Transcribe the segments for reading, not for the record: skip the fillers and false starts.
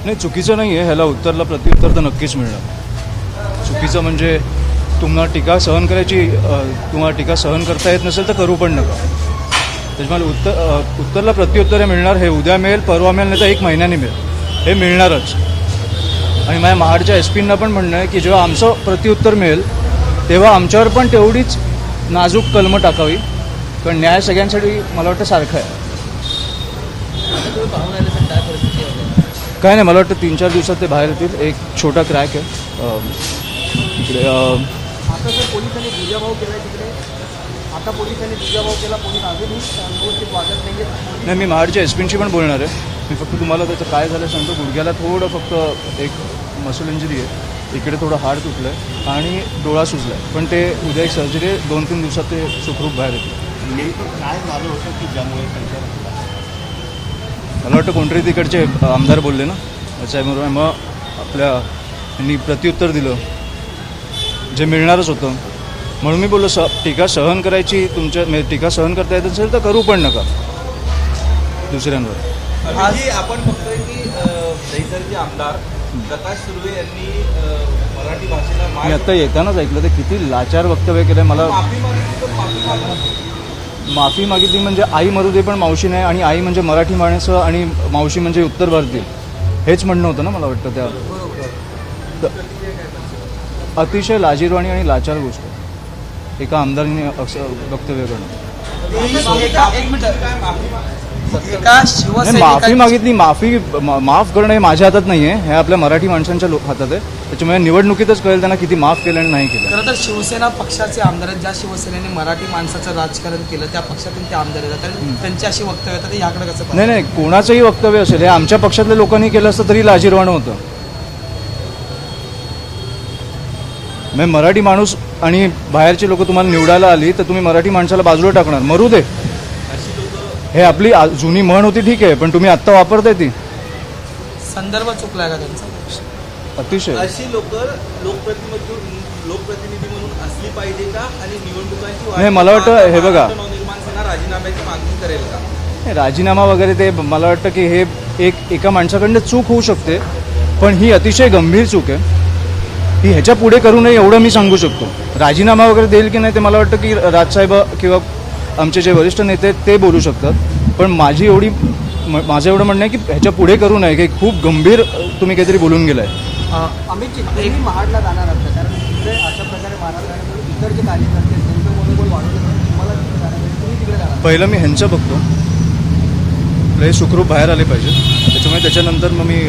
नाही, चुकीचं नाही आहे, ह्याला उत्तरला प्रत्युत्तर तर नक्कीच मिळणार. चुकीचं म्हणजे तुम्हाला टीका सहन करता येत नसेल तर करू पण नका. त्याच्यामुळे उत्तरला प्रत्युत्तर मिळणार. हे उद्या मिळेल, परवा मिळेल, नाही तर 1 महिन्याने मिळेल, हे मिळणारच. आणि माझ्या महाडच्या SP पण म्हणणं आहे की जेव्हा आमचं प्रत्युत्तर मिळेल तेव्हा आमच्यावर पण तेवढीच नाजूक कलमं टाकावी, कारण न्याय सगळ्यांसाठी मला वाटतं सारखं आहे. काय नाही, मला वाटतं 3-4 दिवसात ते बाहेर येतील. एक छोटा क्रॅक आहे इकडे. आता जर पोलिसांनी दुजाभाव केला तिकडे, आता पोलिसांनी दुजाभाव केला, पोलीस अजूनही व्यवस्थित वागत नाही आहेत. नाही, मी महाडच्या SP पण बोलणार आहे. मी फक्त तुम्हाला त्याचं काय झालं सांगतो. गुडघ्याला थोडं फक्त एक मसल इंजरी आहे, इकडे थोडं हाड तुटलं आहे आणि डोळा सुजला आहे, पण ते उद्या एक सर्जरी आहे. 2-3 दिवसात ते सुखरूप बाहेर येतील. नेमकं काय झालं होतं की ज्यामुळे मला वाटतं कोणतरी तिकडचे आमदार बोलले ना त्याच्याबरोबर, मग त्यांनी प्रत्युत्तर दिलं जे मिळणारच होतं. म्हणून मी बोललो टीका सहन करायची, टीका सहन करता येत असेल तर करू पण नका दुसऱ्यांवर. आजही आपण बघतोय की दहिसरचे आमदार प्रकाश सुर्वे यांनी मराठी भाषेला मी आत्ता येतानाच ऐकलं ते किती लाचार वक्तव्य केलं. मला माफी मागितली म्हणजे आई मरू दे पण मावशी नाही, आणि आई म्हणजे मराठी माणसं आणि मावशी म्हणजे उत्तर भारतीय, हेच म्हणणं होतं ना. मला वाटतं त्या अतिशय लाजिरवाणी आणि लाचार गोष्ट एका आमदारांनी वक्तव्य करणं. माफी मागितली, माफ करणं हे माझ्या हातात नाही आहे, हे आपल्या मराठी माणसांच्या हातात आहे. त्याच्यामुळे निवडणुकीतच कळेल त्यांना किती माफ केलं आणि नाही केलं. खरं तर शिवसेना पक्षाचे आमदार आहेत, ज्या शिवसेनेने मराठी माणसाचं राजकारण केलं त्या पक्षातून ते आमदार येतात आणि त्यांची अशी वक्तव्य येतात. याकडे कसं नाही, कोणाचंही वक्तव्य असेल, हे आमच्या पक्षातल्या लोकांनी केलं असतं तरी लाजिरवाणं होतं. म्हणजे मराठी माणूस आणि बाहेरचे लोक तुम्हाला निवडायला आली तर तुम्ही मराठी माणसाला बाजूला टाकणार, मरू दे. हे आपली जुनी म्हण होती, ठीक आहे, पण तुम्ही आत्ता वापरताय ती. संदर्भ चुकलाय का त्यांचा? अतिशय. अशी लोक लोकप्रतिनिधी म्हणून असली पाहिजे का, आणि निवडणुकांची नाही, मला वाटतं हे बघा, नवनिर्माण सेना राजीनाम्याची मागणी करेल का? राजीनामा वगैरे ते मला वाटतं की हे एका माणसाकडनं चूक होऊ शकते, पण ही अतिशय गंभीर चूक आहे. ही ह्याच्या पुढे करू नये एवढं मी सांगू शकतो. राजीनामा वगैरे देईल की नाही ते मला वाटतं की राजसाहेब किंवा आमचे जे वरिष्ठ नेते ते बोलू शकतात, पण माझं एवढं म्हणणं आहे की ह्याच्या पुढे करू नये, की खूप गंभीर तुम्ही काहीतरी बोलून गेलाय. अमित एक महाडला जाणार असतं, कारण तिकडे अशा प्रकारे महाराष्ट्र इतर जे कार्यकर्ते त्यांचं मनोबल वाढवलं, तुम्हाला तिकडे जाणार, तुम्ही तिकडे जाणार. पहिलं मी ह्यांचं बघतो, हे सुखरूप बाहेर आले पाहिजे, त्याच्यामुळे त्याच्यानंतर मग मी.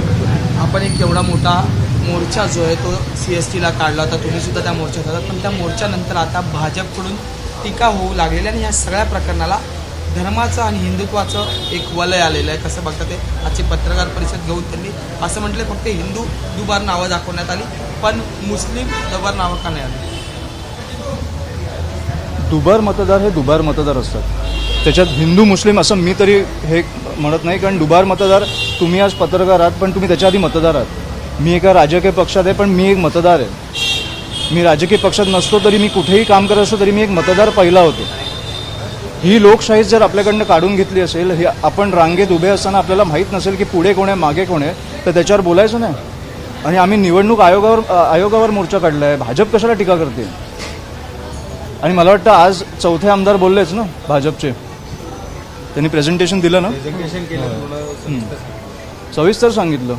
आपण एक एवढा मोठा मोर्चा जो आहे तो CSTला काढला होता, तुम्ही सुद्धा त्या मोर्चात होता, पण त्या मोर्चानंतर आता भाजपकडून टीका होऊ लागलेली आणि ह्या सगळ्या प्रकरणाला धर्माचं आणि हिंदुत्वाचं एक वलय आलेलं आहे. कसं बघता ते आजची पत्रकार परिषद घेऊन त्यांनी असं म्हटलं फक्त हिंदू दुबार नावं दाखवण्यात आली, पण मुस्लिम दुबार नावं का नाही आली? दुबार मतदार हे दुबार मतदार असतात, त्याच्यात हिंदू मुस्लिम असं मी तरी हे म्हणत नाही, कारण दुबार मतदार तुम्ही आज पत्रकार आहात पण तुम्ही त्याच्या आधी मतदार आहात. मी एका राजकीय पक्षात आहे पण मी एक मतदार आहे. मी राजकीय पक्षात नसतो तरी मी कुठेही काम करत असतो तरी मी एक मतदार पहिला होतो. ही लोकशाही जर आपल्याकडनं काढून घेतली असेल, हे आपण रांगेत उभे असताना आपल्याला माहीत नसेल की पुढे कोण आहे मागे कोण आहे, तर त्याच्यावर बोलायचं नाही. आणि आम्ही निवडणूक आयोगावर मोर्चा काढला आहे, भाजप कशाला टीका करते? आणि मला वाटतं आज चौथे आमदार बोललेच ना भाजपचे, त्यांनी प्रेझेंटेशन दिलं ना, सविस्तर सांगितलं.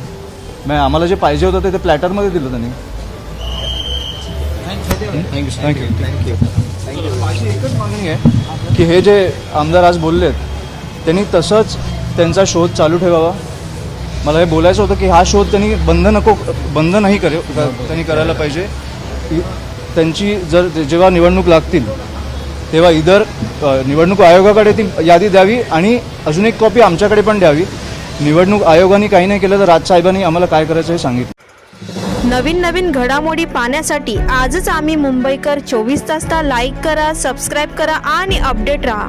आम्हाला जे पाहिजे होतं ते प्लॅटरमध्ये दिलं त्यांनी. थँक्यू. माझी एकच मागणी आहे की हे जे आमदार आज बोललेत त्यांनी तसंच त्यांचा शोध चालू ठेवावा. मला हे बोलायचं होतं की हा शोध त्यांनी बंद नाही त्यांनी करायला पाहिजे. त्यांची जर जेव्हा निवडणूक लागतील तेव्हा निवडणूक आयोगाकडे ती यादी द्यावी आणि अजून एक कॉपी आमच्याकडे पण द्यावी. निवडणूक आयोगाने काही नाही केलं तर राजसाहेबांनी आम्हाला काय करायचं हे सांगितलं. नवीन घडामोडी पाहण्यासाठी आजच आम्ही मुंबईकर 24 तासला लाईक करा, सबस्क्राईब करा आणि अपडेट रहा.